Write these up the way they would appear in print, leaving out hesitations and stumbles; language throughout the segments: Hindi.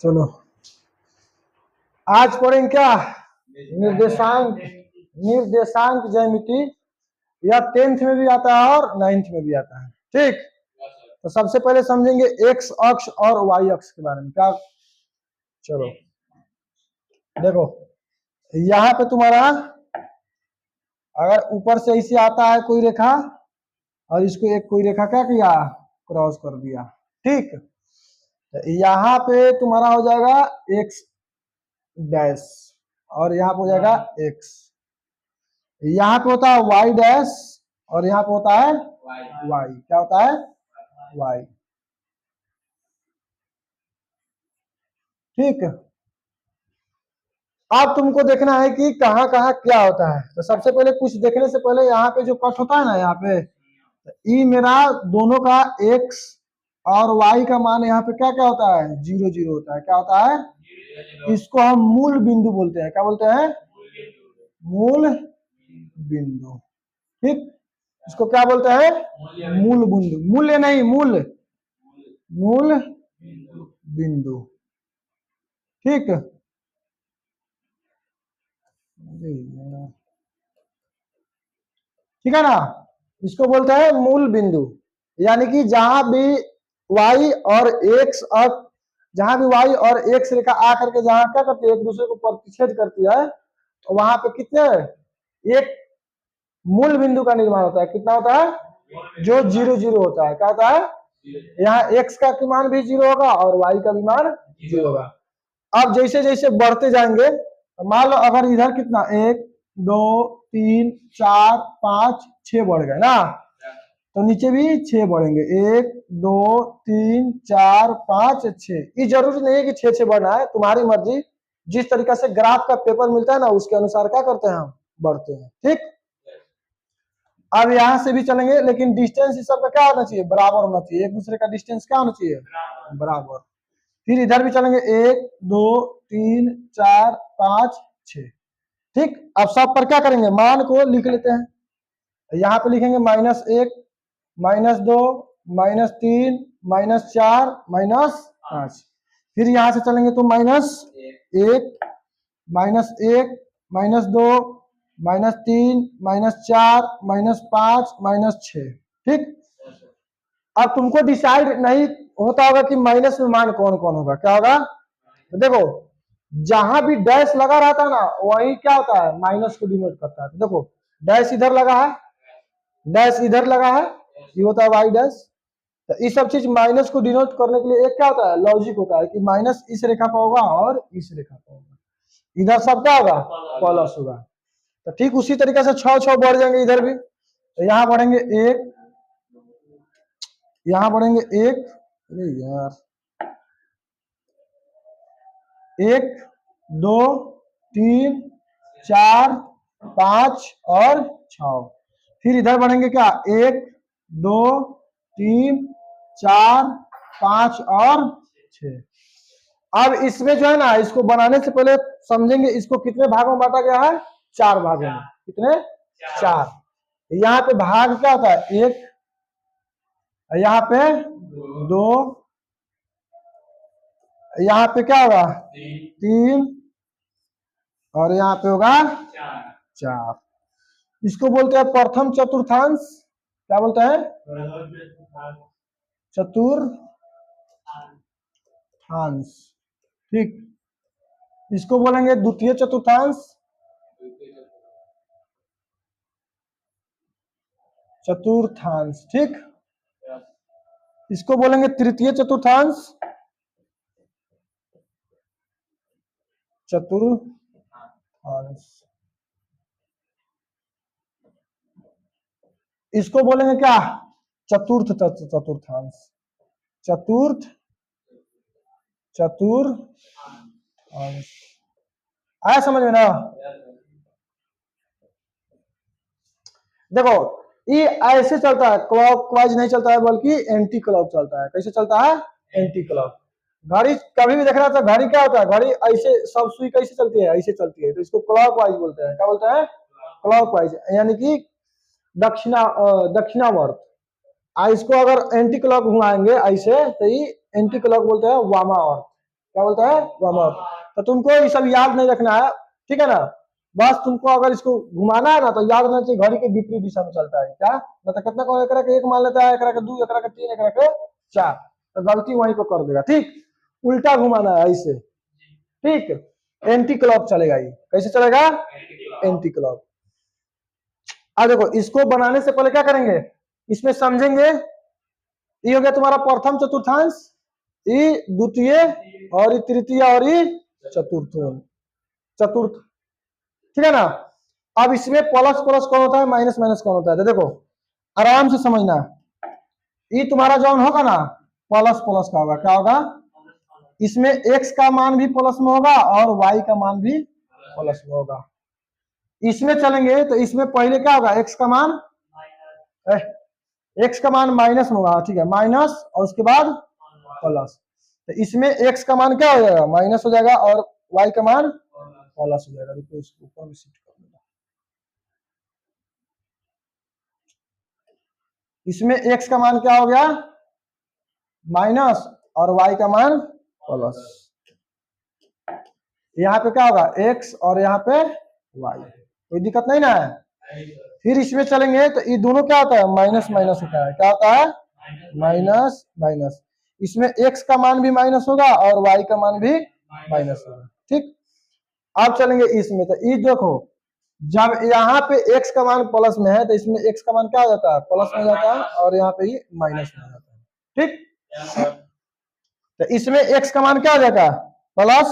चलो आज पढ़ेंगे क्या? निर्देशांक निर्देशांक ज्यामिति। यह 10th में भी आता है और 9th में भी आता है। ठीक, तो सबसे पहले समझेंगे एक्स अक्ष और वाई अक्ष के बारे में। क्या? चलो देखो, यहाँ पे तुम्हारा अगर ऊपर से ऐसे आता है कोई रेखा और इसको एक कोई रेखा क्या किया, क्रॉस कर दिया। ठीक, तो यहाँ पे तुम्हारा हो जाएगा एक्स डैश और यहाँ पे हो जाएगा एक्स। यहाँ पे होता है वाई डैश और यहाँ पे होता है वाई। क्या होता है? वाई। ठीक, अब तुमको देखना है कि कहाँ कहाँ क्या होता है। तो सबसे पहले कुछ देखने से पहले यहाँ पे जो कट होता है ना, यहाँ पे ई मेरा दोनों का एक्स और वाई का मान यहाँ पे क्या क्या होता है? 0 0 होता है। क्या होता है? इसको हम मूल बिंदु बोलते हैं। क्या बोलते हैं? मूल बिंदु। ठीक, इसको क्या बोलते हैं? मूल बिंदु। मूल्य नहीं, मूल मूल बिंदु। ठीक, ठीक है ना, इसको बोलते हैं मूल बिंदु। यानी कि जहां भी y और x और जहां भी y और x रेखा आकर के जहां क्या करती है, एक दूसरे को प्रतिच्छेद करती है, तो वहां पे कितने एक मूल बिंदु का निर्माण होता है। कितना होता है? जो 0 0 होता है। क्या होता है? यहाँ x का मान भी 0 होगा और y का भी मान 0 होगा। अब जैसे जैसे बढ़ते जाएंगे, मान लो अगर इधर कितना 1 2 3 4 5 6 बढ़ गए ना, तो नीचे भी 6 बढ़ेंगे। 1 2 3 4 5 6। ये जरूरी नहीं है कि 6 6 बढ़ना है, तुम्हारी मर्जी। जिस तरीका से ग्राफ का पेपर मिलता है ना, उसके अनुसार क्या करते हैं, हम बढ़ते हैं। ठीक, अब यहां से भी चलेंगे, लेकिन डिस्टेंस इस सब का क्या होना चाहिए? बराबर होना चाहिए। एक दूसरे का डिस्टेंस क्या होना चाहिए? बराबर। फिर इधर भी चलेंगे 1 2 3 4 5 6। ठीक, अब सब पर क्या करेंगे? मान को लिख लेते हैं। यहाँ पे लिखेंगे -1 -2 -3 -4 -5। फिर यहाँ से चलेंगे तो -1 -1 -2 -3 -4 -5 -6। ठीक, अब तुमको डिसाइड नहीं होता होगा कि माइनस में मान कौन कौन होगा। क्या होगा? तो देखो, जहां भी डैश लगा रहता है ना, वही क्या होता है? माइनस को डिनोट करता है। तो देखो, डैश इधर लगा है, डैश इधर लगा है, ये होता है वाई डैश। तो ये सब चीज माइनस को डिनोट करने के लिए एक क्या होता है? लॉजिक होता है कि माइनस इस रेखा पर होगा और इस रेखा पर होगा। इधर सब क्या होगा? प्लस होगा। तो ठीक उसी तरीके से 6 6 बढ़ जाएंगे इधर भी। तो यहाँ बढ़ेंगे 1, यहाँ बढ़ेंगे 1, अरे यार 1 2 3 4 5 और 6। फिर इधर बढ़ेंगे क्या? 1 2 3 4 5 और 6। अब इसमें जो है ना, इसको बनाने से पहले समझेंगे इसको कितने भागों में बांटा गया है? 4 भागों में। कितने? 4। यहाँ पे भाग क्या होता है? 1, यहाँ पे 2, यहाँ पे क्या होगा? 3 और यहाँ पे होगा 4। इसको बोलते हैं प्रथम चतुर्थांश। क्या बोलते हैं? चतुर्थांश। ठीक, इसको बोलेंगे द्वितीय चतुर्थांश। चतुर्थांश। ठीक, इसको बोलेंगे तृतीय चतुर्थांश। चतुर्थांश। इसको बोलेंगे क्या? चतुर्थ चतुर्थांश। चतुर्थ चतुर्थांश। आया समझ में ना? देखो, ये ऐसे चलता है, क्लॉकवाइज नहीं चलता है, बल्कि एंटी क्लॉक चलता है। कैसे चलता है? Anti clock. घड़ी कभी भी देखना था, घड़ी क्या होता है? घड़ी ऐसे सब सुई कैसे चलती है? ऐसे चलती है। तो इसको क्लॉकवाइज बोलते हैं। क्या बोलते हैं? क्लॉकवाइज, यानी कि दक्षिणावर्त। इसको अगर एंटी क्लॉक घुमाएंगे ऐसे, तो ये एंटी क्लॉक बोलते हैं वामावर्त। क्या बोलते हैं, वार्म अप। तो तुमको ये सब याद नहीं रखना है, ठीक है ना। बस तुमको अगर इसको घुमाना है ना तो याद रखना चाहिए घड़ी के विपरीत दिशा में चलता है, क्या मतलब कितना को एकरा के एक मान लेता है, एकरा के दो, एकरा के तीन, एकरा के चार, तो गलती वहीं को कर देगा, ठीक। उल्टा घुमाना है ऐसे, ठीक। एंटी क्लॉक चलेगा, ये कैसे चलेगा, एंटी क्लॉक। अब देखो इसको बनाने से पहले क्या करेंगे, इसमें समझेंगे। ये हो गया तुम्हारा प्रथम चतुर्थांश, ये द्वितीय, और ये तृतीय, और ये चतुर्थ, चतुर्थ, ठीक है ना। अब इसमें प्लस प्लस कौन होता है, माइनस माइनस कौन होता है, तो देखो आराम से समझना। ये तुम्हारा जौन होगा ना प्लस प्लस का होगा, क्या होगा, इसमें x का मान भी प्लस में होगा और y का मान भी प्लस में होगा। इसमें चलेंगे तो इसमें पहले क्या होगा, x का मान, x का मान माइनस में होगा, ठीक है, माइनस, और उसके बाद प्लस। तो इसमें x का मान क्या हो जाएगा, माइनस हो जाएगा, और y का मान प्लस हो जाएगा। रुको इसको ऊपर में शिफ्ट कर देगा। इसमें x का मान क्या हो गया, माइनस, और y का मान प्लस। यहाँ पे क्या होगा, x, और यहाँ पे y, कोई दिक्कत नहीं ना है। फिर इसमें चलेंगे तो ये दोनों क्या होता है, माइनस माइनस होता है, क्या होता है, माइनस माइनस। इसमें x का मान भी माइनस होगा और y का मान भी माइनस होगा, ठीक। अब चलेंगे इसमें, तो ये देखो जब यहाँ पे x का मान प्लस में है तो इसमें x का मान क्या हो जाता है, प्लस में जाता है, और यहाँ पे ये माइनस में जाता है, ठीक। तो इसमें x का मान क्या हो जाएगा, प्लस,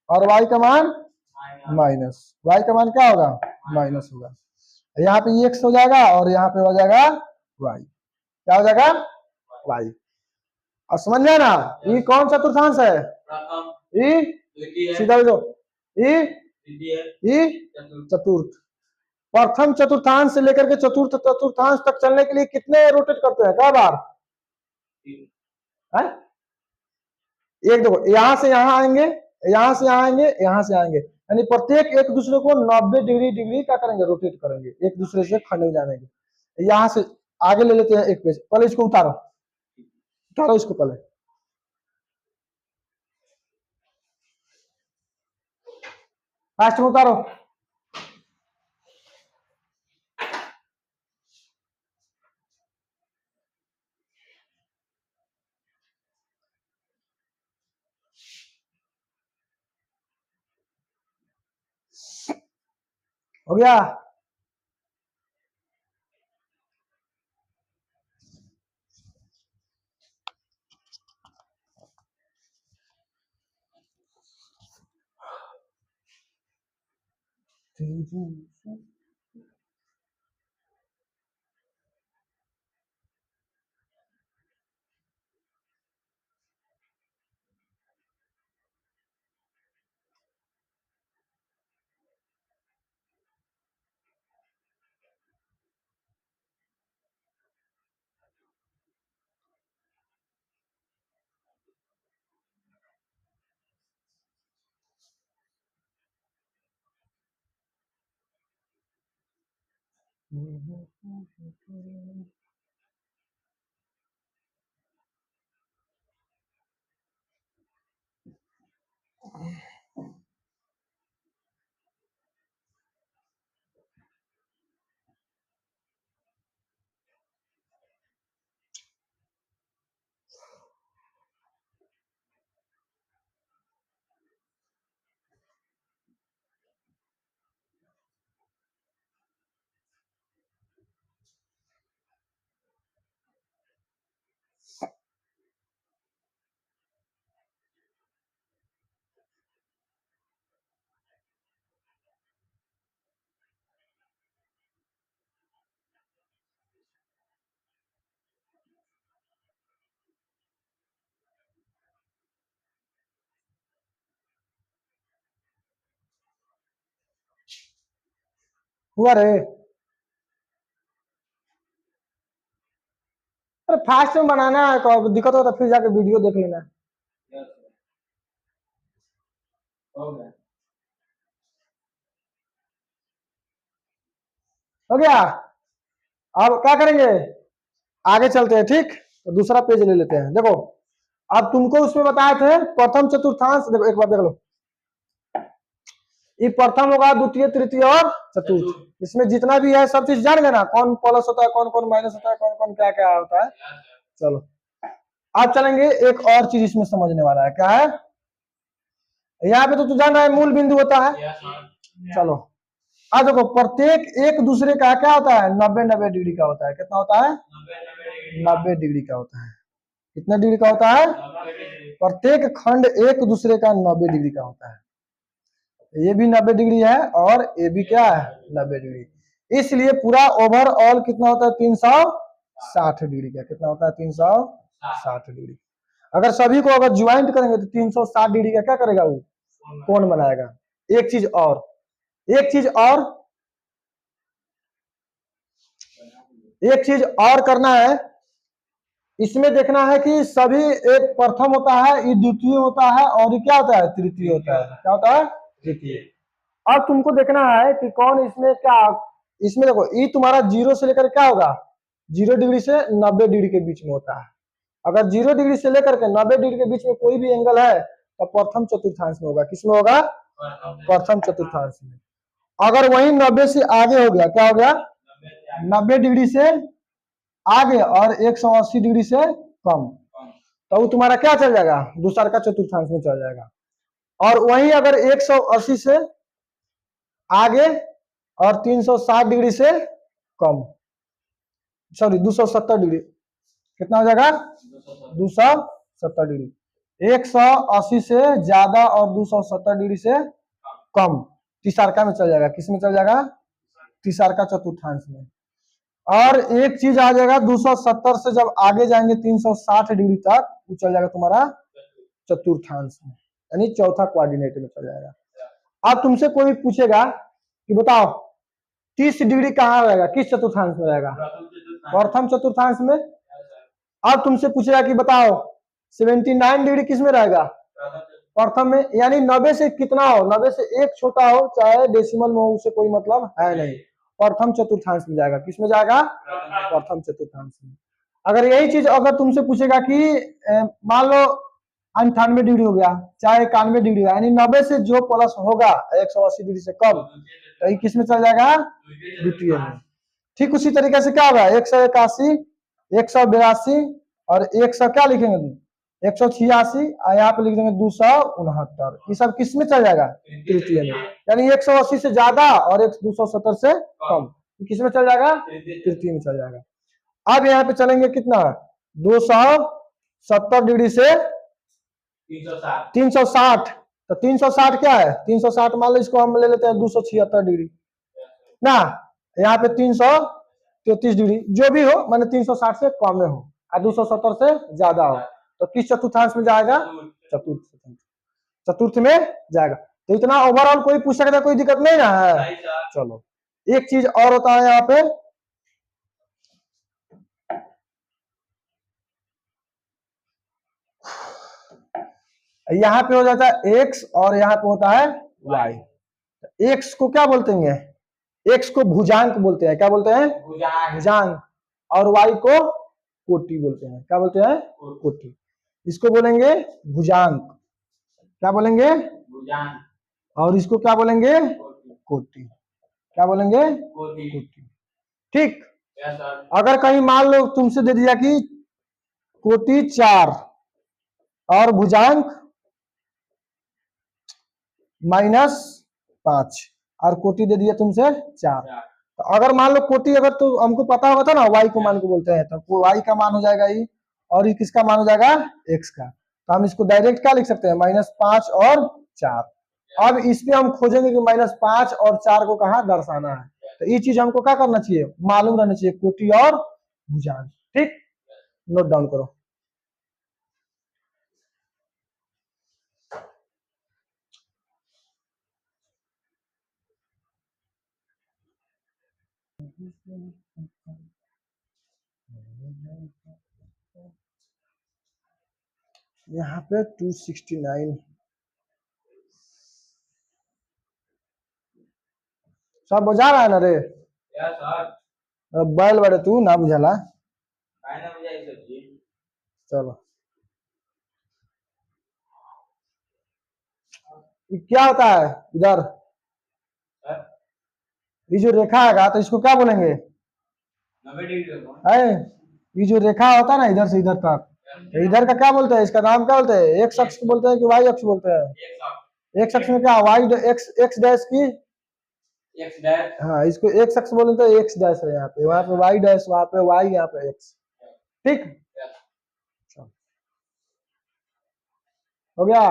और y का मान माइनस, y का मान क्या होगा, माइनस होगा। यहाँ पे x हो जाएगा और यहाँ पे हो जाएगा y, क्या हो जाएगा, y। अब समझ में ना, ये कौन सा चतुर्थांश है, ये सीधा जो ये चतुर्थ। प्रथम चतुर्थांश से लेकर के चतुर्थ चतुर्थांश तक चलने के लिए कितने रोटेट करते हैं, क्या बार है? एक देखो यहां से यहां आएंगे, यहां से यहां आएंगे, यहां से आएंगे, यानी प्रत्येक एक दूसरे को 90 डिग्री डिग्री क्या करेंगे, रोटेट करेंगे, एक दूसरे से खंड में जानेंगे। यहां से आगे ले लेते हैं एक पेज, पहले इसको उतारो, उतारो इसको पहले, फास्ट में उतारो। हो गया, हुआ रे। अरे फास्ट में बनाना है, तो दिक्कत हो तो फिर जाके वीडियो देख लेना। हो गया। अब क्या करेंगे, आगे चलते हैं, ठीक। तो दूसरा पेज ले लेते हैं, देखो अब तुमको उसमें बताए थे प्रथम चतुर्थांश, देखो एक बार देख लो, ये प्रथम होगा, द्वितीय, तृतीय और चतुर्थ। इसमें जितना भी है सब चीज जान गए ना, कौन प्लस होता है, कौन कौन माइनस होता है, कौन कौन क्या क्या होता है। चलो अब चलेंगे, एक और चीज इसमें समझने वाला है, क्या है, यहाँ पे तो तू जान रहा है मूल बिंदु होता है। चलो अब देखो, प्रत्येक एक दूसरे का क्या होता है, 90-90 डिग्री का होता है। कितना होता है, 90 डिग्री का होता है। कितने डिग्री का होता है, प्रत्येक खंड एक दूसरे का 90 डिग्री का होता है। ये भी 90 डिग्री है और ये भी क्या है, 90 डिग्री। इसलिए पूरा ओवरऑल कितना होता है, 360 डिग्री का। कितना होता है, 360 डिग्री। अगर सभी को अगर ज्वाइंट करेंगे तो 360 डिग्री का क्या करेगा, वो कोण बनाएगा। एक चीज और, एक चीज और, एक चीज और करना है, इसमें देखना है कि सभी, एक प्रथम होता है, ये द्वितीय होता है, और ये क्या होता है, तृतीय होता है। क्या होता है, तृतीय। अब तुमको देखना है कि कौन इसमें क्या, इसमें देखो ये तुम्हारा 0 से लेकर क्या होगा, 0 डिग्री से 90 डिग्री के बीच में होता है। अगर 0 डिग्री से लेकर के 90 डिग्री के बीच में कोई भी एंगल है तो प्रथम चतुर्थांश में होगा। किसमें होगा, प्रथम चतुर्थांश में। अगर वही 90 से आगे हो गया, क्या हो गया, 90 डिग्री से आगे और 180 डिग्री से कम, तो वो तुम्हारा क्या चल जाएगा, दूसरा का चतुर्थांश में चल जाएगा। और वहीं अगर 180 से आगे और 360 डिग्री से कम, सॉरी 270 डिग्री, कितना हो जाएगा, 270 डिग्री। 180 से ज्यादा और 270 डिग्री से कम तीसरा में चल जाएगा। किस में चल जाएगा, तीसरा का चतुर्थांश में। और एक चीज आ जाएगा, 270 से जब आगे जाएंगे 360 डिग्री तक, वो चल जाएगा तुम्हारा चतुर्थांश में, यानी चौथा कोऑर्डिनेट में चल जाएगा। अब तुमसे कोई पूछेगा कि बताओ 30 डिग्री कहाँ रहेगा, किस चतुर्थांश में रहेगा, प्रथम चतुर्थांश में। अब तुमसे पूछेगा कि बताओ 79 डिग्री किस में रहेगा, प्रथम में। यानी 90 से कितना हो, 90 से एक छोटा हो चाहे डेसिमल में हो, उससे कोई मतलब है नहीं, प्रथम चतुर्थांश में जाएगा। किस में जाएगा, प्रथम चतुर्थांश में। अगर यही चीज अगर तुमसे पूछेगा कि मान लो 98 डिग्री हो गया चाहे 91 डिग्री, यानी 90 से जो प्लस होगा 180 डिग्री से कम, तो ये किस में चल जाएगा, द्वितीय में। ठीक उसी तरीके से क्या होगा, 181, 182 और 100 क्या लिखेंगे, 186, यहाँ पे लिख देंगे 269। ये सब किस में चल जाएगा, तृतीय में। यानी 180 से ज्यादा और 270 से कम, किस में चल जाएगा, तृतीय में चल जाएगा। अब यहाँ पे चलेंगे कितना, 270 डिग्री से 360, तो 360 क्या है, 360 मान लो इसको हम ले लेते हैं 276 डिग्री ना, यहाँ पे 333 डिग्री, जो भी हो माने 360 से कम में हो और 270 से ज्यादा हो, तो किस चतुर्थांश में जाएगा, चतुर्थ, चतुर्थ में जाएगा। तो इतना ओवरऑल कोई पूछ सकता है, कोई दिक्कत नहीं ना है। चलो एक चीज और होता है यहाँ पे, यहाँ पे हो जाता है एक्स और यहाँ पे होता है वाई। एक्स को क्या बोलते हैं, एक्स को भुजांक बोलते हैं। क्या बोलते हैं, भुजांक। और वाई को कोटि बोलते हैं। क्या बोलते हैं, कोटि। इसको बोलेंगे भुजांक, क्या बोलेंगे, भुजांक। और इसको क्या बोलेंगे, कोटि। क्या बोलेंगे, कोटि। ठीक। अगर कहीं मान लो तुमसे दे दिया कि कोटि 4 और भुजांक -5 और कोटि दे दिया तुमसे 4, तो अगर मान लो कोटि, अगर तो हमको पता होगा था ना वाई को मान को बोलते हैं, तो वाई का मान हो जाएगा ये, और ये किसका मान हो जाएगा, एक्स का। तो हम इसको डायरेक्ट क्या लिख सकते हैं, -5 और 4। अब इस पे हम खोजेंगे कि -5 और 4 को कहाँ दर्शाना है, तो ये चीज हमको क्या करना चाहिए, मालूम रहना चाहिए, कोटि और भुजांक। ठीक, नोट डाउन करो। यहाँ पे 269 सब बुझा रहा है ना रे, बैल बड़े तू ना बुझाला। चलो ये क्या होता है इधर, ये जो रेखा आएगा तो इसको क्या बोलेंगे, 90 डिग्री है ये जो रेखा होता है ना इधर से इधर तक, तो इधर का क्या बोलते हैं, इसका नाम क्या बोलते हैं, एक्स अक्ष बोलते हैं कि वाई अक्ष बोलते हैं, एक्स अक्ष में क्या वाई एक्स एक्स डैश की एक्स डैश, हाँ इसको एक्स अक्ष बोलते हैं, एक्स डैश है यहाँ पे, वहां पे वाई डैश, वहां पे वाई, यहाँ पे एक्स। ठीक हो गया।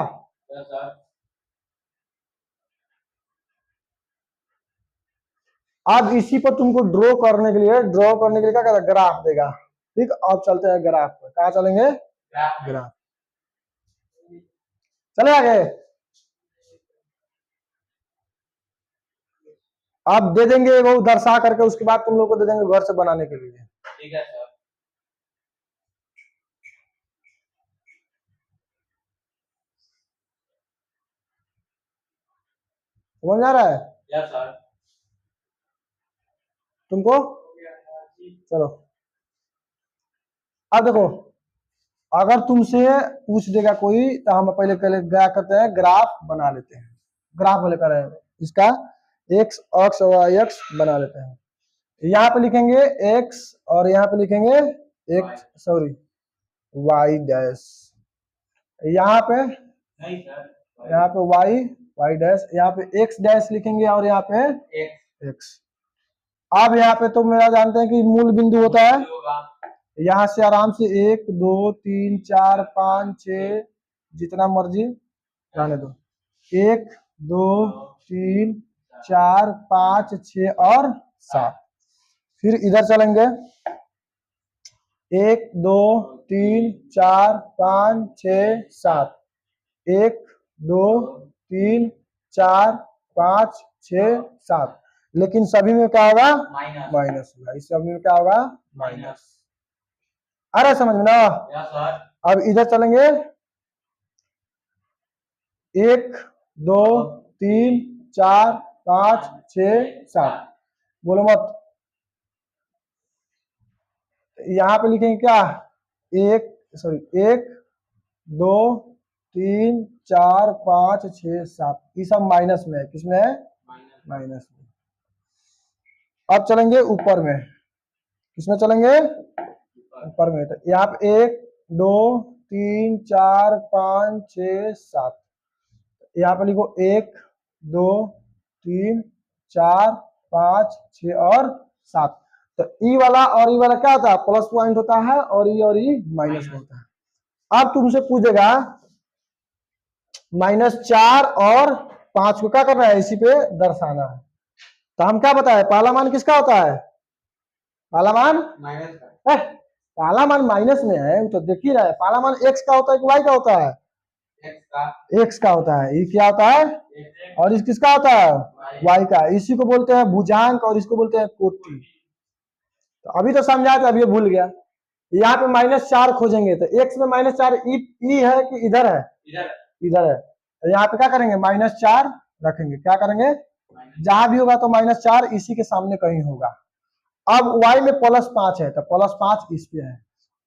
अब इसी पर तुमको ड्रॉ करने के लिए क्या कहता है, ग्राफ देगा। ठीक, अब चलते हैं ग्राफ पर, कहाँ चलेंगे, ग्राफ। चले आगे, आप दे देंगे वो दर्शा करके, उसके बाद तुम लोग को दे देंगे घर से बनाने के लिए। ठीक है सर। समझ आ रहा है यस सर। तुमको, चलो अब देखो, अगर तुमसे पूछ देगा कोई तो हम पहले क्या करते हैं, ग्राफ बना लेते हैं, ग्राफ लेकर आए इसका एक्स अक्ष और वाई अक्ष बना लेते हैं। यहाँ पे लिखेंगे एक्स और यहाँ पे लिखेंगे एक्स सॉरी वाई डैश, यहाँ पे नहीं सर, यहाँ पे वाई वाई डैश, यहाँ पे एक्स डैश लिखेंगे और यहाँ पे एक्स। अब यहाँ पे तो मेरा जानते हैं कि मूल बिंदु होता है, यहाँ से आराम से 1 2 3 4 5 6 जितना मर्जी रहने दो, 1 2 3 4 5 6 और 7। फिर इधर चलेंगे 1 2 3 4 5 6 7, 1 2 3 4 5 6 7, लेकिन सभी में क्या होगा, माइनस होगा, इस सभी में क्या होगा, माइनस। अरे समझ में ना। अब इधर चलेंगे 1 2 3 4 5 6 7, बोलो मत। यहाँ पे लिखेंगे क्या, 1 2 3 4 5 6 7, ये सब माइनस में है, किसमें है, माइनस में। अब चलेंगे ऊपर में, किसमें चलेंगे, ऊपर में। तो यहाँ पे 1 2 3 4 5 6 7, यहाँ पे लिखो 1 2 3 4 5 6 और 7। तो ई वाला और ई वाला क्या होता है, प्लस पॉइंट होता है, और ई माइनस होता है। अब तुमसे पूछेगा -4 और 5 को क्या करना है, इसी पे दर्शाना है। तो हम क्या बताए, पहला मान किसका होता है, पहला मान माइनस का, पहला मान माइनस में है, तो देख ही रहा है। पहला मान एक्स का होता है कि वाई का होता है, एक्स का होता है। ये क्या होता है, और इस किसका होता है, वाई का। इसी को बोलते हैं भुजांक और इसको बोलते हैं कोटि। तो अभी तो समझा था, अभी ये भूल गया। यहाँ पे -4 खोजेंगे तो एक्स में -4 ई है कि इधर है, इधर है। तो यहाँ पे क्या करेंगे, -4 रखेंगे, क्या करेंगे, जहां भी होगा तो -4 इसी के सामने कहीं होगा। अब y में +5 है तो +5 इस पे है।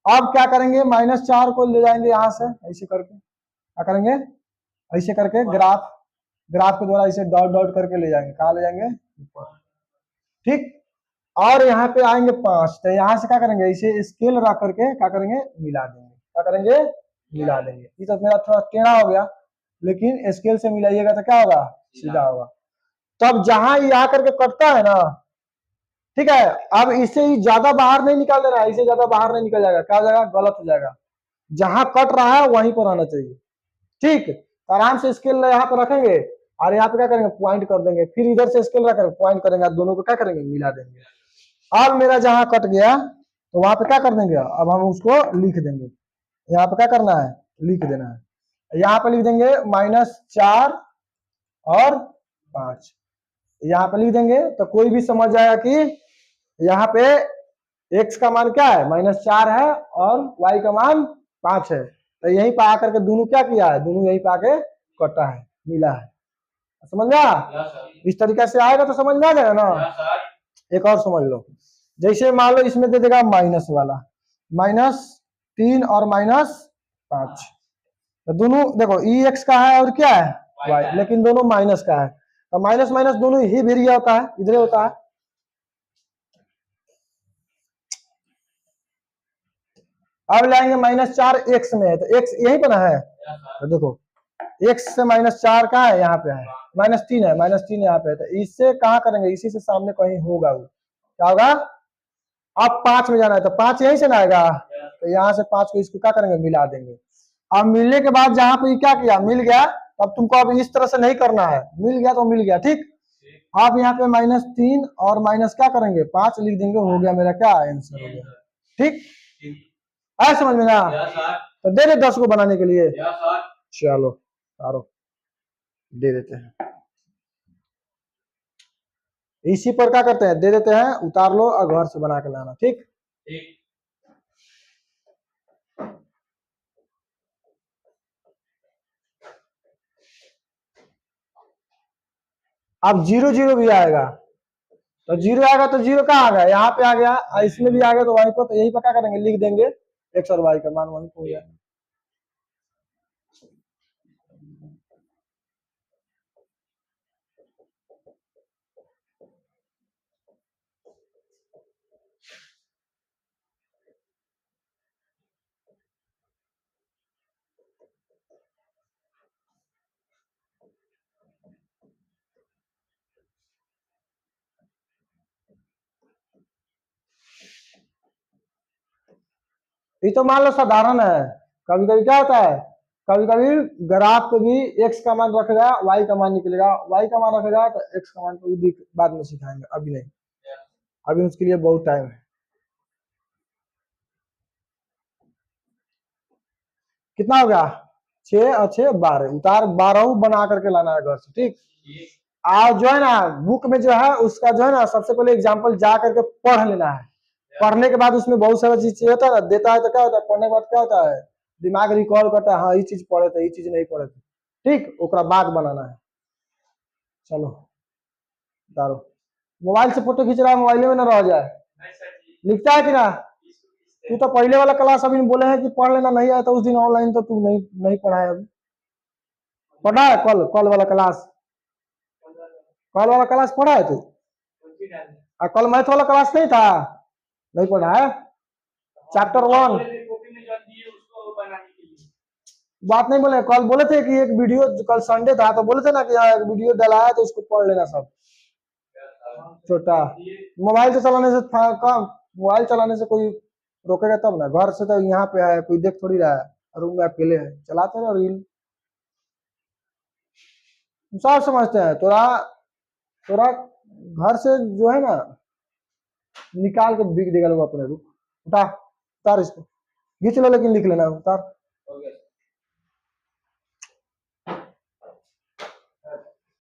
अब क्या करेंगे, -4 को ले जाएंगे यहाँ से ऐसे करके, क्या करेंगे, ऐसे करके ग्राफ के द्वारा इसे डॉट डॉट करके ले जाएंगे, कहाँ ले जाएंगे, ऊपर। ठीक, और यहाँ पे आएंगे 5, तो यहाँ से क्या करेंगे, इसे स्केल रख करके क्या करेंगे, मिला देंगे, क्या करेंगे, मिला देंगे। ये तो मेरा थोड़ा टेढ़ा हो गया, लेकिन स्केल से मिलाइएगा तो क्या होगा, सीधा होगा। तब जहां ये आकर के कटता है ना, ठीक है, अब इसे ही ज्यादा बाहर नहीं निकाल देना है, इसे ज्यादा बाहर नहीं निकल जाएगा, क्या हो जाएगा, गलत हो जाएगा। जहां कट रहा है वहीं पर आना चाहिए। ठीक, तो आराम से स्केल यहाँ पर रखेंगे और यहाँ पे क्या करेंगे, पॉइंट कर देंगे, फिर इधर से स्केल रखेंगे, पॉइंट करेंगे, दोनों को क्या करेंगे, मिला देंगे। अब मेरा जहां कट गया तो वहां पे क्या कर देंगे, अब हम उसको लिख देंगे। यहाँ पे क्या करना है, लिख देना है। यहाँ पे लिख देंगे -4 और 5, यहाँ पे लिख देंगे तो कोई भी समझ जाएगा कि यहाँ पे x का मान क्या है, -4 है और y का मान 5 है। तो यहीं पे आकर के दोनों क्या किया है, दोनों यहीं पे आके कटा है, मिला है। समझ गया, इस तरीके से आएगा तो समझ में आ जाएगा ना। एक और समझ लो, जैसे मान लो इसमें दे देगा माइनस वाला, -3 और -5, तो दोनों देखो ई एक्स का है और क्या है, वाई, लेकिन दोनों माइनस का है, तो माइनस माइनस दोनों ही भिरिया होता है, इधर होता है। अब लाएंगे -4 x में है, तो x यही पर है, तो देखो x से -4 का है, यहाँ पे है -3 है, -3 यहाँ पे है, तो इससे कहाँ करेंगे, इसी से सामने कहीं होगा वो, क्या होगा, अब 5 में जाना है, तो 5 यहीं से ना आएगा, तो यहाँ से 5 को इसको क्या करेंगे, मिला देंगे। अब मिलने के बाद जहां पे क्या किया, मिल गया, अब तुमको अब इस तरह से नहीं करना है, मिल गया तो मिल गया, ठीक। आप यहाँ पे -3 और माइनस क्या करेंगे, 5 लिख देंगे, हो गया मेरा क्या आंसर हो गया, ठीक है, समझ में ना। तो दे दे 10 को बनाने के लिए, चलो सारो दे देते हैं, इसी पर क्या करते हैं, दे देते हैं, उतार लो और घर से बना के लाना, ठीक। अब 0 0 भी आएगा, तो 0 आएगा, तो 0 कहाँ आ गया, यहाँ पे आ गया, इसमें भी आ गया, तो वहीं पर, तो यही पर क्या करेंगे, लिख देंगे x और y का मान वहीं हो गया। ये तो मान लो साधारण है, कभी कभी क्या होता है, कभी कभी ग्राफ पे भी x का मान रखेगा, y का मान निकलेगा, y का मान रखेगा तो x का मान को भी बाद में सिखाएंगे, अभी नहीं, अभी उसके लिए बहुत टाइम है। कितना हो गया, 6 और 6 12, उतार 12 बना करके लाना है घर से, ठीक। आज जो है ना बुक में जो है उसका जो है ना सबसे पहले एग्जाम्पल जा करके पढ़ लेना है, पढ़ने के बाद उसमें बहुत सारा चीज होता है ना, देता है तो क्या होता है, पढ़ने के बाद क्या होता है, दिमाग रिकॉल करता है, हाँ ये चीज पढ़े थे, ये चीज नहीं पढ़े थे, ठीक, ओकरा बाद बनाना है। चलो उतारो, मोबाइल से फोटो खींच रहा है, मोबाइल में ना रह जाए, लिखता है कि ना, तू तो पहले वाला क्लास अभी बोले हैं कि पढ़ लेना, नहीं आया तो उस दिन ऑनलाइन, तो तू नहीं पढ़ा है, अभी पढ़ा है, कल वाला क्लास, कल वाला क्लास पढ़ा है तू, कल मैथ वाला क्लास नहीं था, नहीं पढ़ा है, चैप्टर 1 बात नहीं बोले, कल बोले थे कि एक वीडियो, कल संडे था तो बोले थे ना कि यहाँ एक वीडियो डाला है तो उसको पढ़ लेना सब, छोटा मोबाइल से चलाने से था कम, मोबाइल चलाने से कोई रोकेगा तब ना, घर से तो यहाँ पे है, कोई देख थोड़ी रहा है, रूम में अकेले है, चलाते ना रील, सब समझते हैं, थोड़ा थोड़ा घर से जो है ना निकाल के बिक देगा लोग अपने रूप, उठा उतार इसको, खींच लो लेकिन लिख लेना, उतार।